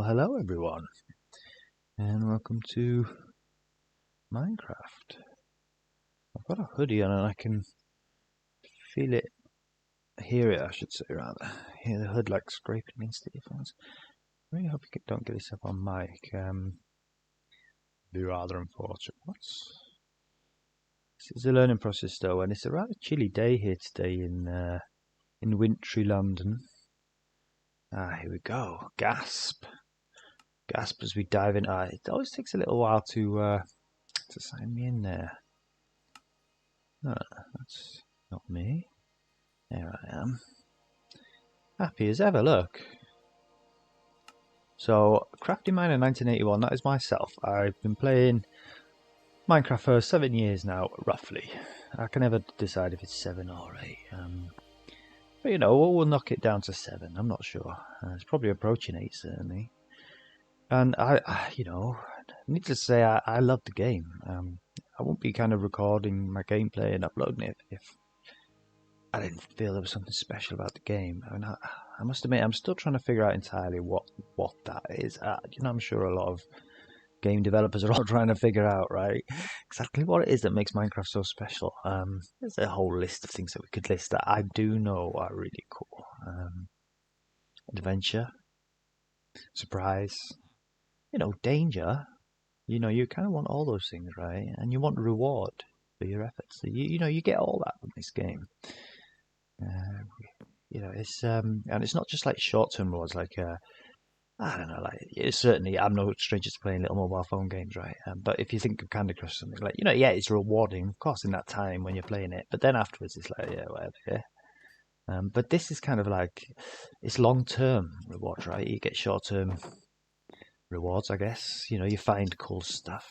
Hello everyone, and welcome to Minecraft. I've got a hoodie on and I can feel it, hear it I should say rather, hear the hood like scraping against the earphones. I really hope you don't get this up on mic, be rather unfortunate. This is a learning process though, and it's a rather chilly day here today in wintry London. Here we go, gasp as we dive in. It always takes a little while to sign me in there. No, that's not me. There I am. Happy as ever, look. So, Crafty Miner 1981, that is myself. I've been playing Minecraft for 7 years now, roughly. I can never decide if it's 7 or 8. But you know, we'll knock it down to 7, I'm not sure. It's probably approaching 8, certainly. And I needless to say, I love the game. I won't be kind of recording my gameplay and uploading it if I didn't feel there was something special about the game. I mean, I must admit, I'm still trying to figure out entirely what that is. I'm sure a lot of game developers are all trying to figure out, right, exactly what it is that makes Minecraft so special. There's a whole list of things that we could list that I do know are really cool. Adventure, surprise, danger. You kind of want all those things, right? And you want reward for your efforts. So you get all that from this game. It's and it's not just like short-term rewards. Like I don't know, like certainly I'm no stranger to playing little mobile phone games, right? But if you think of Candy Crush or something, like yeah, it's rewarding, of course, in that time when you're playing it. But then afterwards, it's like whatever. Yeah. But this is kind of like it's long-term rewards, right? You get short-term rewards, I guess. You find cool stuff.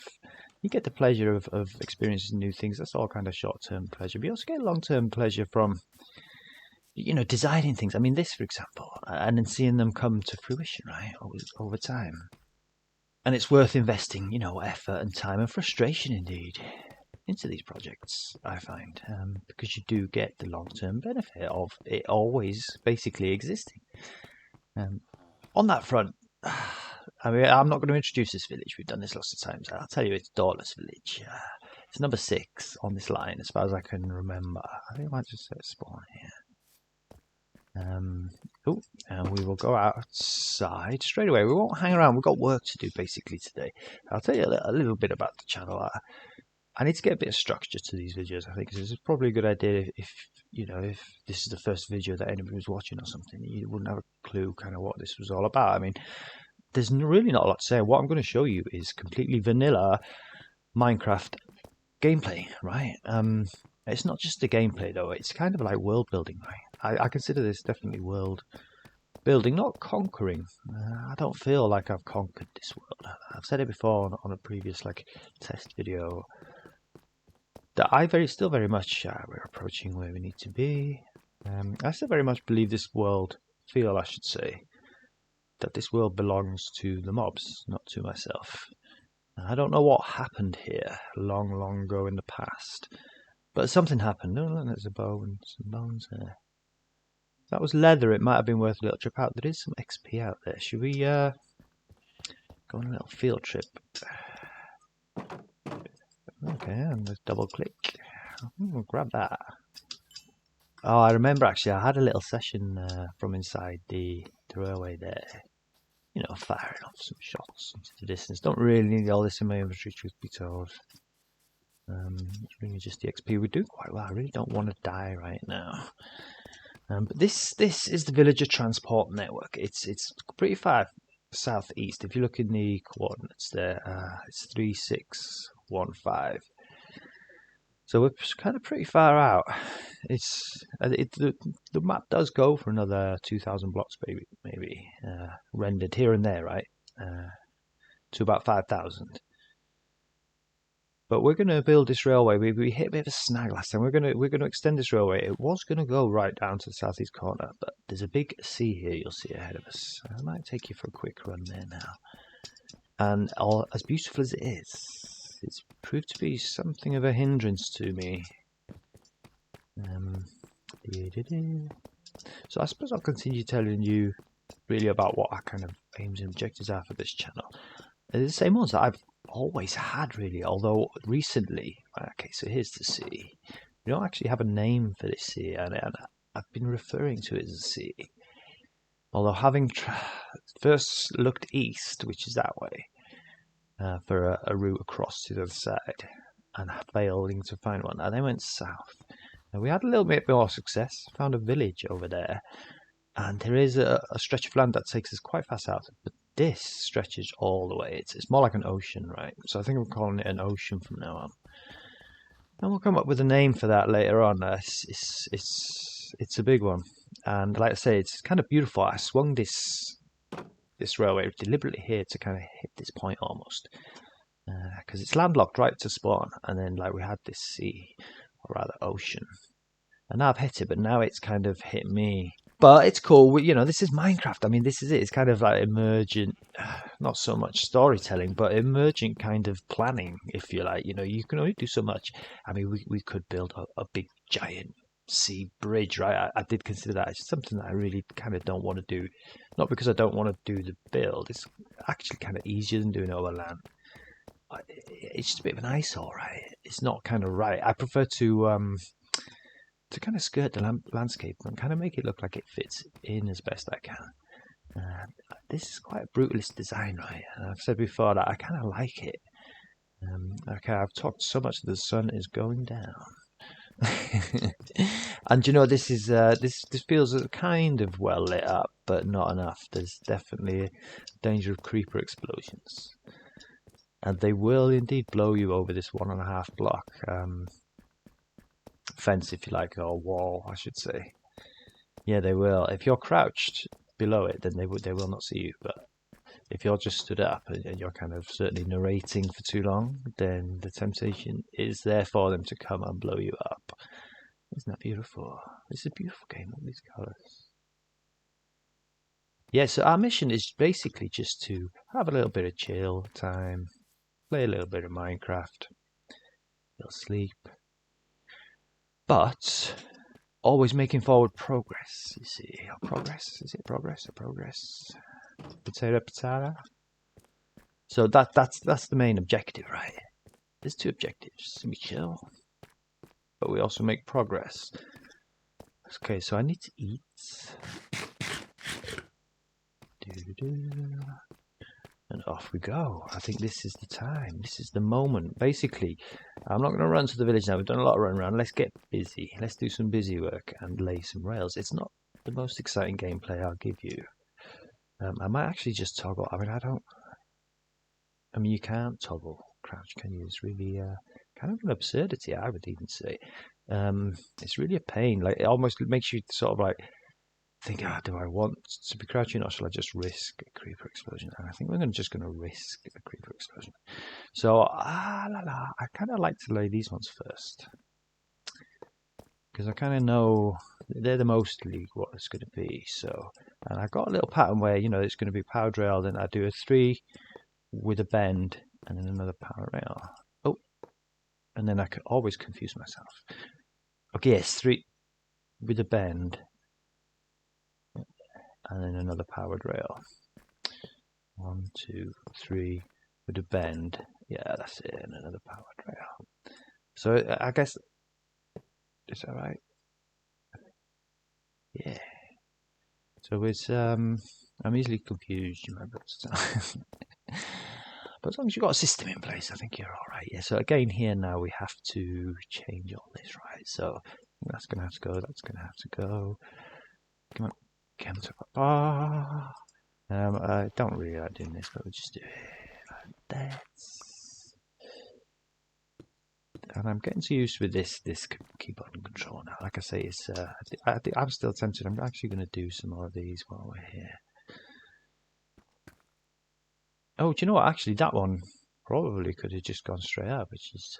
You get the pleasure of experiencing new things. That's all kind of short-term pleasure. But you also get long-term pleasure from, designing things. I mean, this, for example, and then seeing them come to fruition, right, over time. And it's worth investing, effort and time and frustration, indeed, into these projects, I find, because you do get the long-term benefit of it always basically existing. On that front, I mean, I'm not going to introduce this village. We've done this lots of times. I'll tell you, it's Dauntless Village. It's number 6 on this line, as far as I can remember. I think I might just set spawn here. And we will go outside straight away. We won't hang around. We've got work to do basically today. I'll tell you a little bit about the channel. I need to get a bit of structure to these videos. I think this is probably a good idea if this is the first video that anybody was watching or something, you wouldn't have a clue kind of what this was all about. I mean, there's really not a lot to say. What I'm going to show you is completely vanilla Minecraft gameplay, right? It's not just the gameplay though. It's kind of like world building, right? I consider this definitely world building, not conquering. I don't feel like I've conquered this world. I've said it before on a previous test video that I still very much we're approaching where we need to be. I still very much believe this world, I should say, that this world belongs to the mobs, not to myself. I don't know what happened here long, long ago in the past, but something happened. Oh, there's a bow and some bones there. If that was leather, it might have been worth a little trip out. There is some XP out there. Should we go on a little field trip? Okay, and let's double click. We'll grab that. Oh, I remember actually, I had a little session from inside the railway there. Firing off some shots into the distance. Don't really need all this in my inventory, truth be told. It's really just the XP. We do quite well. I really don't want to die right now. But this is the villager transport network. It's pretty far southeast. If you look in the coordinates there, it's 3615. So we're kind of pretty far out. The map does go for another 2,000 blocks, maybe rendered here and there, right? To about 5,000. But we're going to build this railway. We hit a bit of a snag last time. We're going to extend this railway. It was going to go right down to the southeast corner, but there's a big sea here. You'll see ahead of us. I might take you for a quick run there now. And as beautiful as it is, it's proved to be something of a hindrance to me. So I suppose I'll continue telling you really about what our kind of aims and objectives are for this channel. They're the same ones that I've always had, really, although recently, okay, so here's the sea. We don't actually have a name for this sea, and I've been referring to it as a sea. Although having first looked east, which is that way, for a route across to the other side, and failing to find one, and then went south. Now we had a little bit more success, found a village over there, and there is a stretch of land that takes us quite fast out, but this stretches all the way. It's more like an ocean, right? So I think I'm calling it an ocean from now on. And we'll come up with a name for that later on. It's a big one, and like I say, it's kind of beautiful. I swung this railway deliberately here to kind of hit this point almost, because it's landlocked right to spawn, and then like we had this sea, or rather ocean, and now I've hit it, but now it's kind of hit me. But it's cool, you know, this is Minecraft. I mean, this is it. It's kind of like emergent, not so much storytelling, but emergent kind of planning, if you like. You know, you can only do so much. I mean, we could build a big, giant sea bridge, right? I did consider that. It's something that I really kind of don't want to do. Not because I don't want to do the build. It's actually kind of easier than doing it over land. It's just a bit of an eyesore, right? It's not kind of right. I prefer to kind of skirt the landscape and kind of make it look like it fits in as best I can. This is quite a brutalist design, right? And I've said before that I kind of like it. Okay, I've talked so much that the sun is going down. And you know, this is this feels kind of well lit up, but not enough. There's definitely a danger of creeper explosions, and they will indeed blow you over this 1.5 block fence, if you like, or wall, I should say. Yeah, they will. If you're crouched below it, then they will not see you. But if you're just stood up and you're kind of certainly narrating for too long, then the temptation is there for them to come and blow you up. Isn't that beautiful? This is a beautiful game, all these colours. Yeah, so our mission is basically just to have a little bit of chill time, play a little bit of Minecraft, a little sleep, but always making forward progress, you see. Progress? Is it progress or progress? Potato, potato. So that's the main objective, right? There's 2 objectives. We chill, but we also make progress. Okay, so I need to eat. And off we go. I think this is the time. This is the moment. Basically, I'm not going to run to the village now. We've done a lot of running around. Let's get busy. Let's do some busy work and lay some rails. It's not the most exciting gameplay I'll give you. I might actually just toggle. I mean, you can't toggle crouch, can you? It's really kind of an absurdity, I would even say. It's really a pain. Like, it almost makes you sort of like think, do I want to be crouching, or shall I just risk a creeper explosion? And I think we're just going to risk a creeper explosion. So, I kind of like to lay these ones first, because I kind of know they're the mostly what it's going to be. So, and I've got a little pattern where, you know, it's going to be power rail, then I do a 3 with a bend, and then another power rail. Oh, and then I can always confuse myself. Okay, yes, 3 with a bend, and then another powered rail. 1, 2, 3 with a bend. Yeah, that's it, and another powered rail. So I guess, is that right? Yeah. So it's I'm easily confused, you remember. But as long as you've got a system in place, I think you're all right. Yeah. So again, here now we have to change all this, right? So that's gonna have to go. That's gonna have to go. Come on. Come to I don't really like doing this, but we'll just do it like that. And I'm getting too used with this keyboard and control now. Like I say, it's I'm still tempted. I'm actually going to do some more of these while we're here. Oh, do you know what? Actually, that one probably could have just gone straight up, which is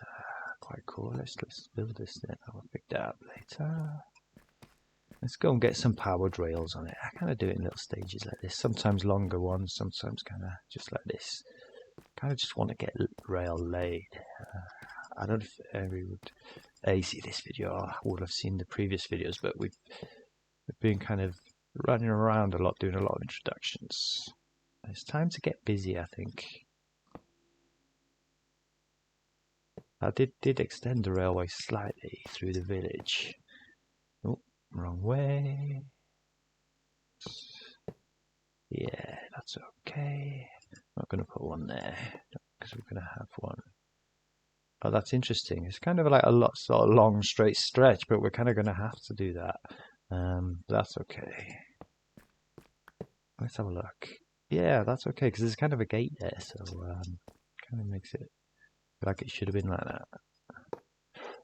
quite cool. Let's build this then. I'll pick that up later. Let's go and get some powered rails on it. I kind of do it in little stages like this. Sometimes longer ones, sometimes kind of just like this. Kind of just want to get rail laid. I don't know if everyone would see this video or would have seen the previous videos, but we've been kind of running around a lot, doing a lot of introductions. It's time to get busy, I think. I did extend the railway slightly through the village. Oh, wrong way. Yeah, that's okay. I'm not going to put one there because we're going to have one. Oh, that's interesting. It's kind of like a lot sort of long straight stretch, but we're kind of going to have to do that. That's okay. Let's have a look. Yeah, that's okay because there's kind of a gate there, so kind of makes it like it should have been like that.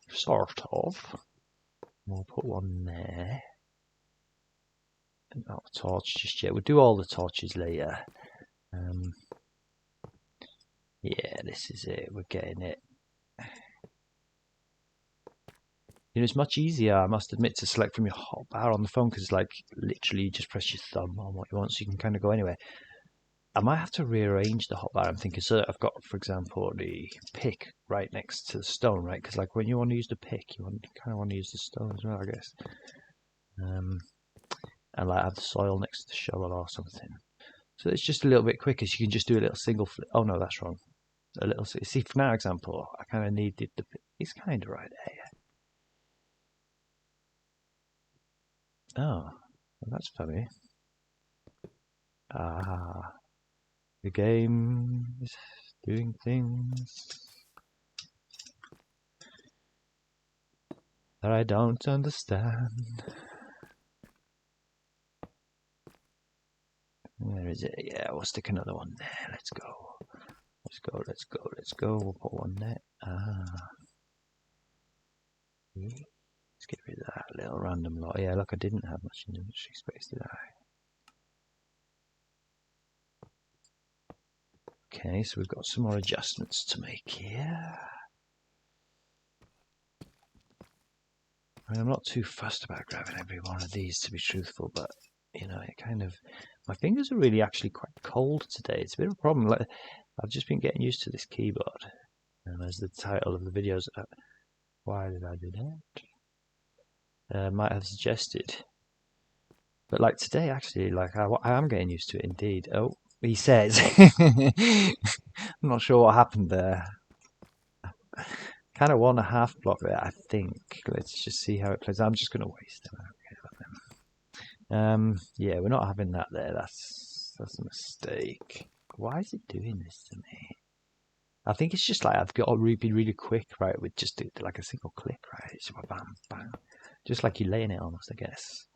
Sort of. We'll put one there. Not a torch just yet. We'll do all the torches later. Yeah, this is it. We're getting it. You know, it's much easier, I must admit, to select from your hotbar on the phone because, like, literally you just press your thumb on what you want, so you can kind of go anywhere. I might have to rearrange the hotbar. I'm thinking so that I've got, for example, the pick right next to the stone, right? Because, like, when you want to use the pick, you kind of want to use the stone as well, I guess. And like have the soil next to the shovel or something. So it's just a little bit quicker. So you can just do a little single flip. Oh no, that's wrong. A little. See, for our example, I kind of needed the. It's kind of right there. Oh, well, that's funny. Ah, the game is doing things that I don't understand. Where is it? Yeah, we'll stick another one there. Let's go. Let's go, let's go, let's go. We'll put one there. Let's get rid of that little random lot. Yeah, look, I didn't have much inventory space, did I? Okay, so we've got some more adjustments to make here. I mean, I'm not too fussed about grabbing every one of these, to be truthful, but, you know, it kind of... My fingers are really actually quite cold today. It's a bit of a problem. Like, I've just been getting used to this keyboard. And as the title of the videos... why did I do that? Might have suggested. But, like, today, actually, like, I am getting used to it, indeed. Oh, he says. I'm not sure what happened there. Kind of want a half block there, I think. Let's just see how it plays. I'm just going to waste them. Yeah, we're not having that there. That's a mistake. Why is it doing this to me? I think it's just like I've got to be really quick, right? With just like a single click, right? It's bam, bam, just like you're laying it almost, I guess.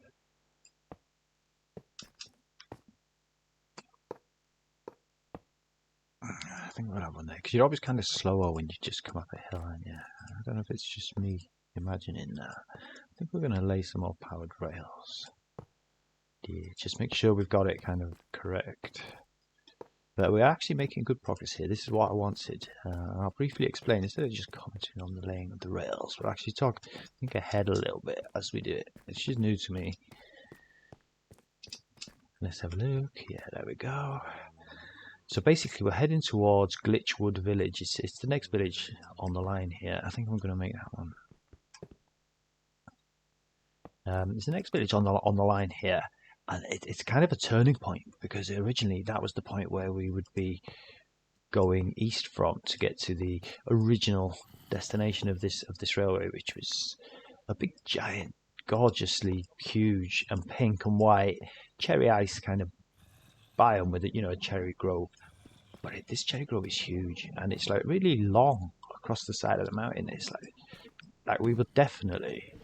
I think we'll have one there because you're always kind of slower when you just come up a hill, aren't you? I don't know if it's just me imagining that. I think we're going to lay some more powered rails. Yeah, just make sure we've got it kind of correct. But we're actually making good progress here. This is what I wanted. I'll briefly explain. Instead of just commenting on the laying of the rails, we'll actually think ahead a little bit as we do it. It's just new to me. Let's have a look. Yeah, there we go. So basically, we're heading towards Glitchwood Village. It's the next village on the line here. I think I'm going to make that one. It's the next village on the line here. And it's kind of a turning point because originally that was the point where we would be going east from to get to the original destination of this railway, which was a big giant, gorgeously huge and pink and white cherry ice kind of biome with it, you know, a cherry grove. But this cherry grove is huge and it's like really long across the side of the mountain. It's like we would definitely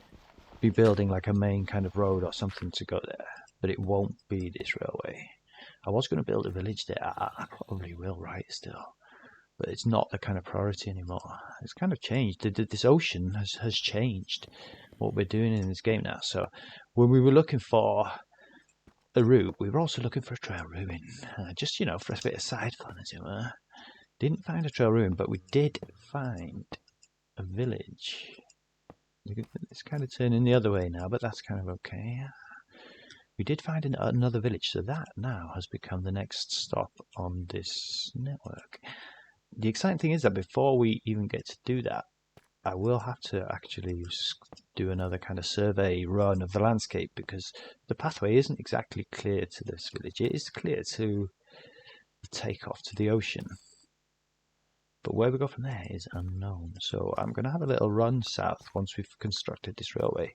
be building like a main kind of road or something to go there. But it won't be this railway. I was going to build a village there. I probably will, right, still. But it's not the kind of priority anymore. It's kind of changed. This ocean has changed what we're doing in this game now. So when we were looking for a route, we were also looking for a trail ruin. Just, you know, for a bit of side fun, as it were. Didn't find a trail ruin, but we did find a village. It's kind of turning the other way now, but that's kind of okay. We did find another village, so that now has become the next stop on this network. The exciting thing is that before we even get to do that, I will have to actually do another kind of survey run of the landscape, because the pathway isn't exactly clear to this village. It is clear to the takeoff to the ocean, but where we go from there is unknown. So I'm going to have a little run south once we've constructed this railway,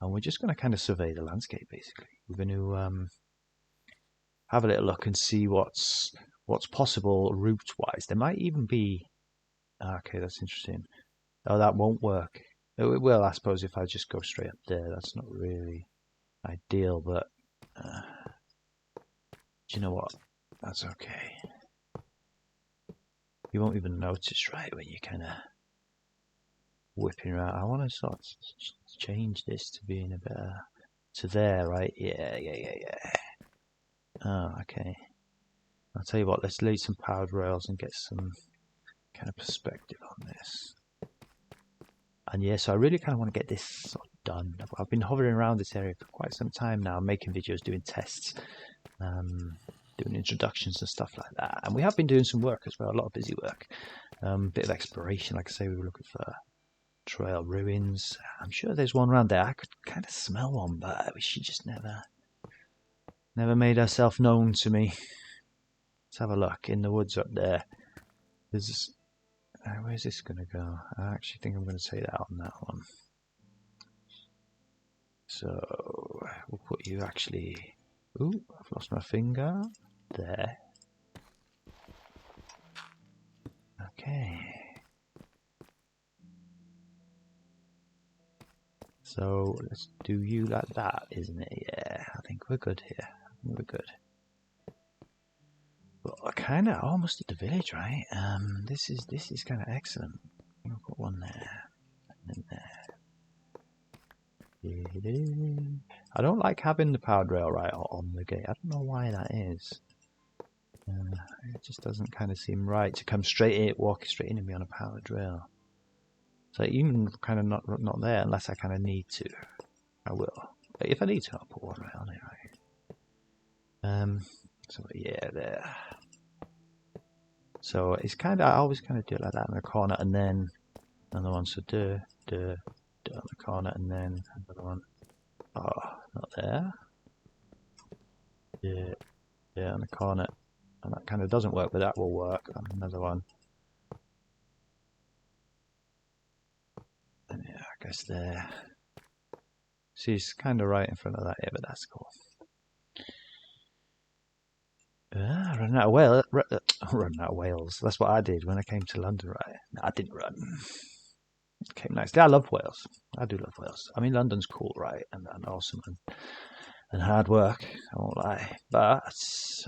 and we're just going to kind of survey the landscape. Basically, we're going to have a little look and see what's possible route-wise. There might even be... Okay, that's interesting. Oh, that won't work. It will, I suppose, if I just go straight up there. That's not really ideal, but do you know what? That's okay. You won't even notice, right, when you're kind of whipping around. I want to sort of change this to being a bit to there, right? Yeah. Oh, okay. I'll tell you what, let's lay some powered rails and get some kind of perspective on this. And yeah, so I really kind of want to get this sort of done. I've been hovering around this area for quite some time now, making videos, doing tests, doing introductions and stuff like that. And we have been doing some work as well, a lot of busy work. Bit of exploration, like I say, we were looking for trail ruins. I'm sure there's one around there. I could kind of smell one, but she just never made herself known to me. Let's have a look in the woods up there. There's... where's this going to go? I actually think I'm going to take that on that one. So we'll put you actually... Ooh, I've lost my finger. There. Okay. So let's do you like that, isn't it? Yeah, I think we're good here. We're good. Well, kind of almost at the village, right? This is kind of excellent. I'll put one there, and then there. I don't like having the powered rail right on the gate. I don't know why that is. It just doesn't kind of seem right to come straight in, walk straight in and be on a powered rail. So even kind of not there unless I kind of need to. I will. But if I need to, I'll put one right on it, right? So yeah, there. So it's kind of, I always kind of do it like that in the corner, and then another one. So do on the corner, and then another one. Oh, not there. Yeah, on the corner, and that kind of doesn't work, but that will work. Another one. And yeah, I guess there. She's kind of right in front of that here, but that's cool. Running out of Wales. Running out of Wales. That's what I did when I came to London, right? No, I didn't run. It came nicely. I love Wales. I do love Wales. I mean, London's cool, right? And awesome and hard work. I won't lie. But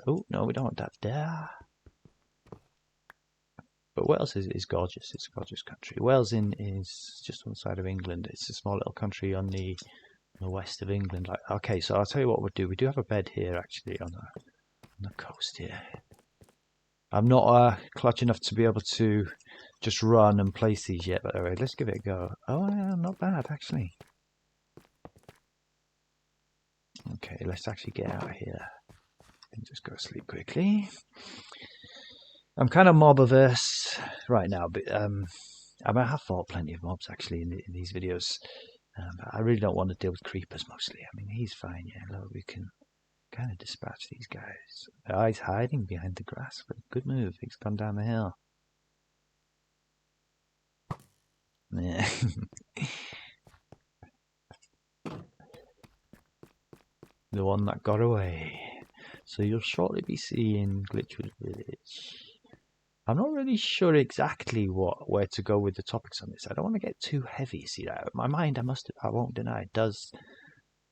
oh no, we don't want that there. But Wales is gorgeous. It's a gorgeous country. Wales is just on the side of England. It's a small little country on the west of England. Like, okay, so I'll tell you what we'll do. We do have a bed here, actually, on the coast here. I'm not clutch enough to be able to just run and place these yet, but anyway, let's give it a go. Oh, yeah, not bad, actually. Okay, let's actually get out of here and just go to sleep quickly. I'm kind of mob averse right now, but I mean, I have fought plenty of mobs actually in these videos. But I really don't want to deal with creepers mostly. I mean, he's fine, yeah. Look, we can kind of dispatch these guys. Oh, he's hiding behind the grass, but good move. He's gone down the hill. Yeah. The one that got away. So you'll shortly be seeing Glitchwood Village. I'm not really sure exactly where to go with the topics on this. I don't want to get too heavy. See that my mind, I won't deny, it does,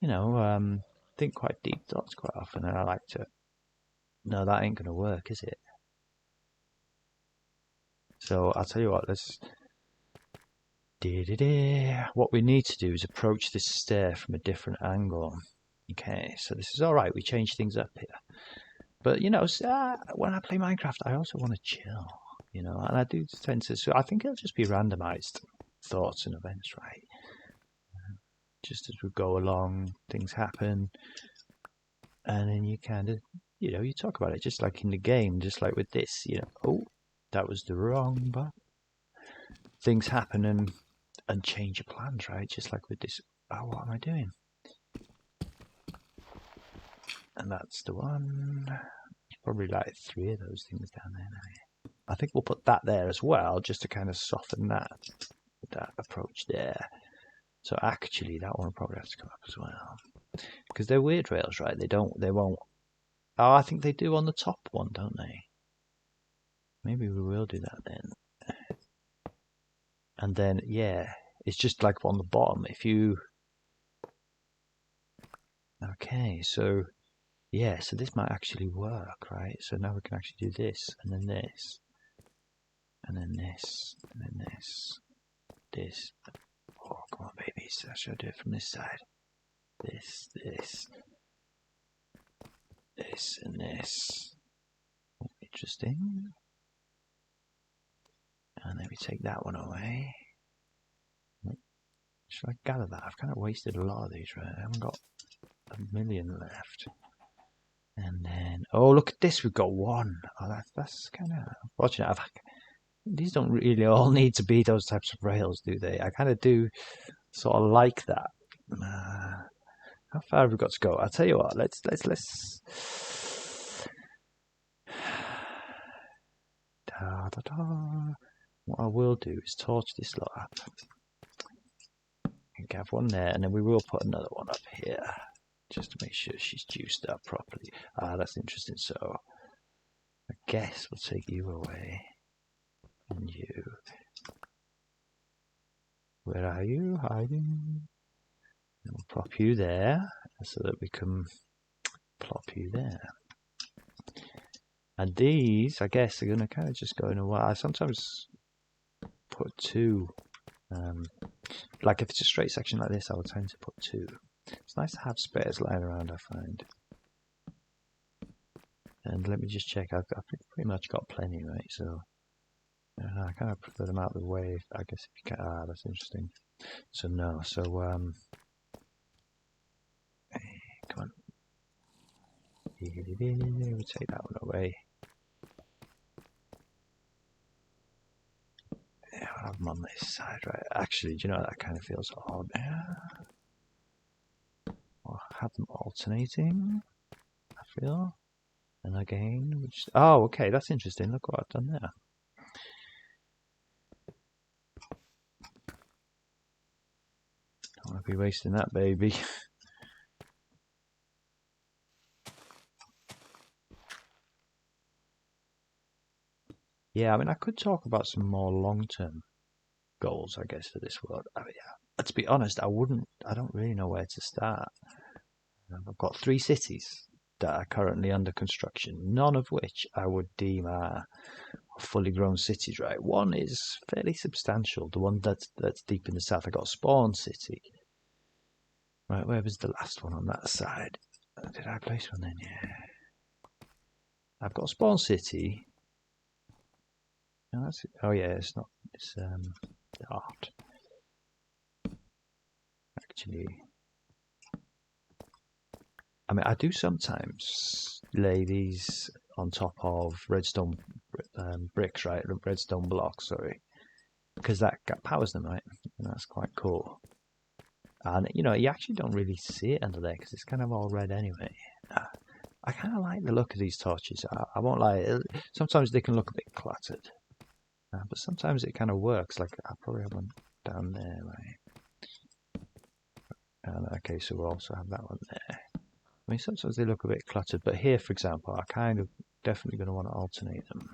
think quite deep thoughts quite often, and I like to. No, that ain't gonna work, is it? So I'll tell you what. What we need to do is approach this stair from a different angle. Okay, so this is all right. We change things up here. But, when I play Minecraft, I also want to chill, and I do tend to, so I think it'll just be randomized thoughts and events, right? Just as we go along, things happen, and then you kind of, you talk about it, just like in the game, just like with this, oh, that was the wrong button. Things happen, and and change your plans, right? Just like with this. Oh, what am I doing? And that's the one. There's probably like 3 of those things down there now. I think we'll put that there as well, just to kind of soften that approach there. So actually, that one will probably have to come up as well, because they're weird rails, right? They won't. Oh, I think they do on the top one, don't they? Maybe we will do that then. And then, yeah, it's just like on the bottom. If you... Okay, so, yeah, so this might actually work, right? So now we can actually do this, and then this, and then this, and then this. Oh, come on, babies. I should do it from this side. This, and this. Interesting. And then we take that one away. Should I gather that? I've kind of wasted a lot of these, right? I haven't got a million left. And then, oh, look at this. We've got 1. Oh, that's kind of unfortunate. These don't really all need to be those types of rails, do they? I kind of do sort of like that. How far have we got to go? I'll tell you what. Let's. Da, da, da. What I will do is torch this lot up. And have one there, and then we will put another one up here, just to make sure she's juiced up properly. Ah, that's interesting. So I guess we'll take you away. And you. Where are you hiding? And we'll plop you there, so that we can plop you there. And these, I guess, are going to kind of just go in a while. I sometimes put 2. Like if it's a straight section like this, I would tend to put 2. It's nice to have spares lying around, I find. And let me just check. I've pretty much got plenty, right? So I kind of prefer them out of the way. I guess if you can. Ah, that's interesting. So no. So come on. We'll take that one away. Yeah, I'll have them on this side, right? Actually, do you know, that kind of feels odd. I'll have them alternating, I feel. And again, which... Oh, okay, that's interesting. Look what I've done there. Don't want to be wasting that, baby. Yeah, I mean, I could talk about some more long-term goals, I guess, for this world. I mean, yeah, to be honest, I don't really know where to start. I've got 3 cities that are currently under construction, none of which I would deem are fully grown cities, right? One is fairly substantial, the one that's deep in the south. I got Spawn City. Right, where was the last one on that side? Did I place one then? Yeah. I've got Spawn City. No, that's it. Oh yeah, it's not. It's the art. Actually, I mean, I do sometimes lay these on top of redstone bricks, right? Redstone blocks, sorry, because that powers them, right? And that's quite cool. And you know, you actually don't really see it under there because it's kind of all red anyway. I kind of like the look of these torches. I won't lie. Sometimes they can look a bit cluttered. But sometimes it kind of works. Like I probably have one down there, right? And okay, so we'll also have that one there. I mean, sometimes they look a bit cluttered, but here, for example, I kind of definitely going to want to alternate them.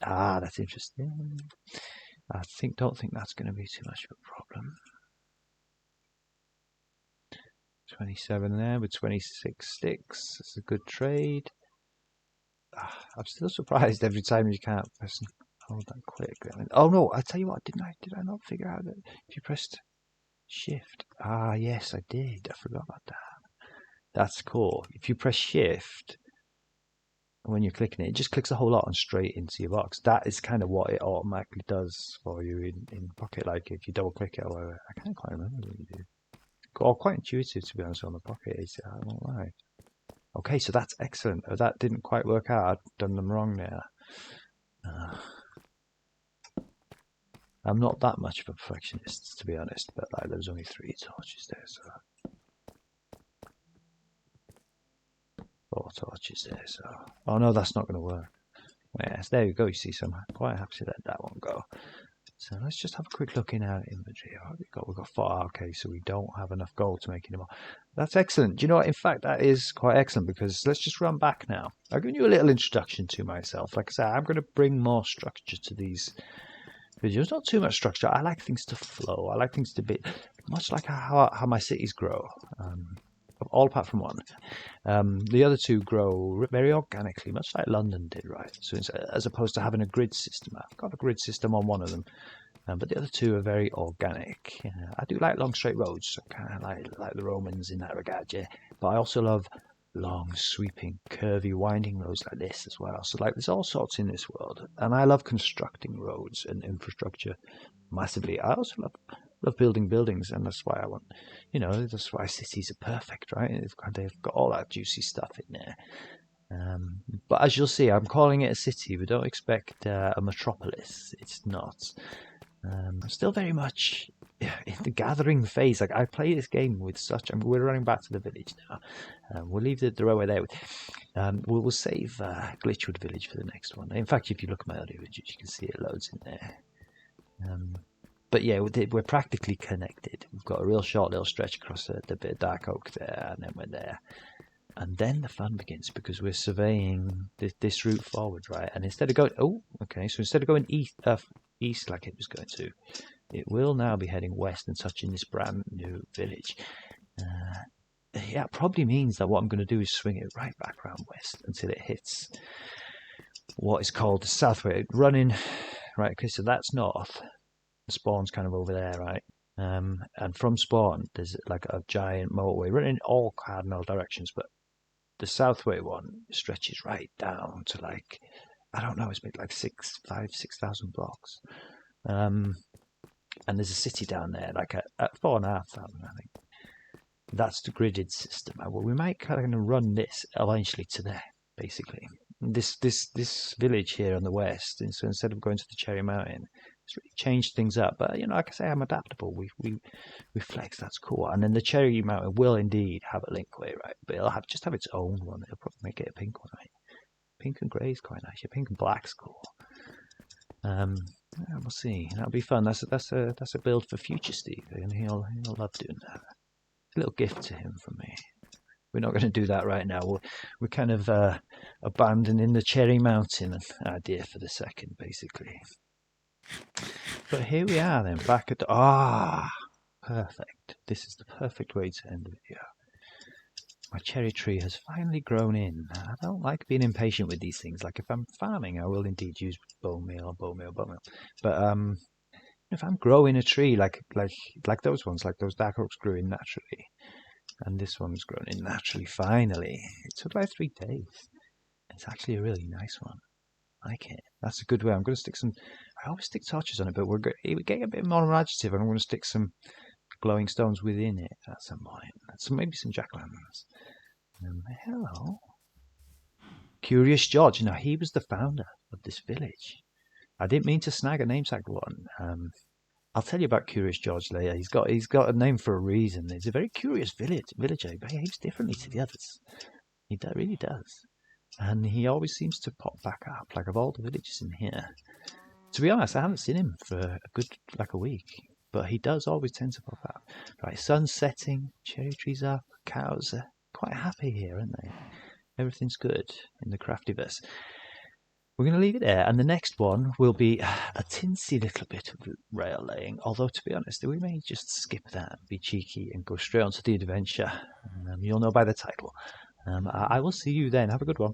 Ah, that's interesting. Don't think that's going to be too much of a problem. 27 there with 26 sticks. It's a good trade. I'm still surprised every time you can't press and hold that quick. I mean, oh no, I tell you what, did I not figure out that if you pressed shift? Ah, yes, I did. I forgot about that. That's cool. If you press shift when you're clicking it, it just clicks a whole lot and straight into your box. That is kind of what it automatically does for you in Pocket. Like if you double click it or whatever. I can't quite remember what you do. Oh, quite intuitive to be honest on the Pocket. I won't lie. Okay, so that's excellent. That didn't quite work out. I'd done them wrong there. I'm not that much of a perfectionist, to be honest, but like there's only 3 torches there, so 4 torches there, so oh no, that's not going to work. Yes, there you go. You see, so I'm quite happy to let that one go. So let's just have a quick look in our inventory. Oh, we've got 4. Okay, so we don't have enough gold to make any more. That's excellent. Do you know what? In fact, that is quite excellent because let's just run back now. I've given you a little introduction to myself. Like I said, I'm going to bring more structure to these videos. Not too much structure. I like things to flow. I like things to be much like how my cities grow. All apart from one. The other 2 grow very organically, much like London did, right? So as opposed to having a grid system, I've got a grid system on one of them, but the other 2 are very organic. I do like long straight roads, so kind of like the Romans in that regard, yeah. But I also love long, sweeping, curvy, winding roads like this as well. So like there's all sorts in this world, and I love constructing roads and infrastructure massively. I also love building buildings, and that's why I want, that's why cities are perfect, right? They've got all that juicy stuff in there. But as you'll see, I'm calling it a city, but don't expect a metropolis. It's not. I'm still very much in the gathering phase. Like I play this game with such. We're running back to the village now. We'll leave the railway there. We'll save Glitchwood Village for the next one. In fact, if you look at my other images, you can see it loads in there. But yeah, we're practically connected. We've got a real short little stretch across the bit of dark oak there, and then we're there. And then the fun begins because we're surveying this route forward, right? And instead of going, so instead of going east like it was going to, it will now be heading west and touching this brand new village. Yeah, it probably means that what I'm going to do is swing it right back around west until it hits what is called the Southway, running, right? Okay, so that's north. The spawn's kind of over there, right? And from spawn, there's like a giant motorway running in all cardinal directions, but the Southway one stretches right down to like, I don't know, it's maybe like 6,000 blocks. And there's a city down there, like at 4,500, I think. That's the gridded system. Well, we might kind of run this eventually to there, basically. This village here on the west, so instead of going to the Cherry Mountain, it's really changed things up. But like I say, I'm adaptable. We flex. That's cool. And then the Cherry Mountain will indeed have a linkway, right? But it'll just have its own one. It'll probably make it a pink one, right? Pink and grey is quite nice. Yeah, pink and black's cool. Yeah, we'll see. That'll be fun. That's a build for future Steve, and he'll love doing that. It's a little gift to him from me. We're not going to do that right now. We're kind of abandoning the Cherry Mountain idea for the second, basically. But here we are then, back at the... perfect. This is the perfect way to end the video. My cherry tree has finally grown in. I don't like being impatient with these things. Like if I'm farming, I will indeed use bone meal. But if I'm growing a tree like those ones, like those dark oaks grew in naturally, and this one's grown in naturally, finally. It took like 3 days. It's actually a really nice one. I like it. That's a good way. I'm going to stick some... I always stick torches on it, but we're getting a bit more adjective, and I'm going to stick some glowing stones within it at some point. So maybe some jack-o'-lanterns. Hello. Curious George. Now, he was the founder of this village. I didn't mean to snag a namesake one. I'll tell you about Curious George later. He's got a name for a reason. It's a very curious villager. He behaves differently to the others. He really does. And he always seems to pop back up, like of all the villages in here. To be honest, I haven't seen him for a good, like a week. But he does always tend to pop up. Right, sun's setting, cherry trees up, cows are quite happy here, aren't they? Everything's good in the Craftyverse. We're going to leave it there, and the next one will be a tinsy little bit of rail laying, although to be honest, we may just skip that, be cheeky, and go straight on to the adventure. You'll know by the title. I will see you then. Have a good one.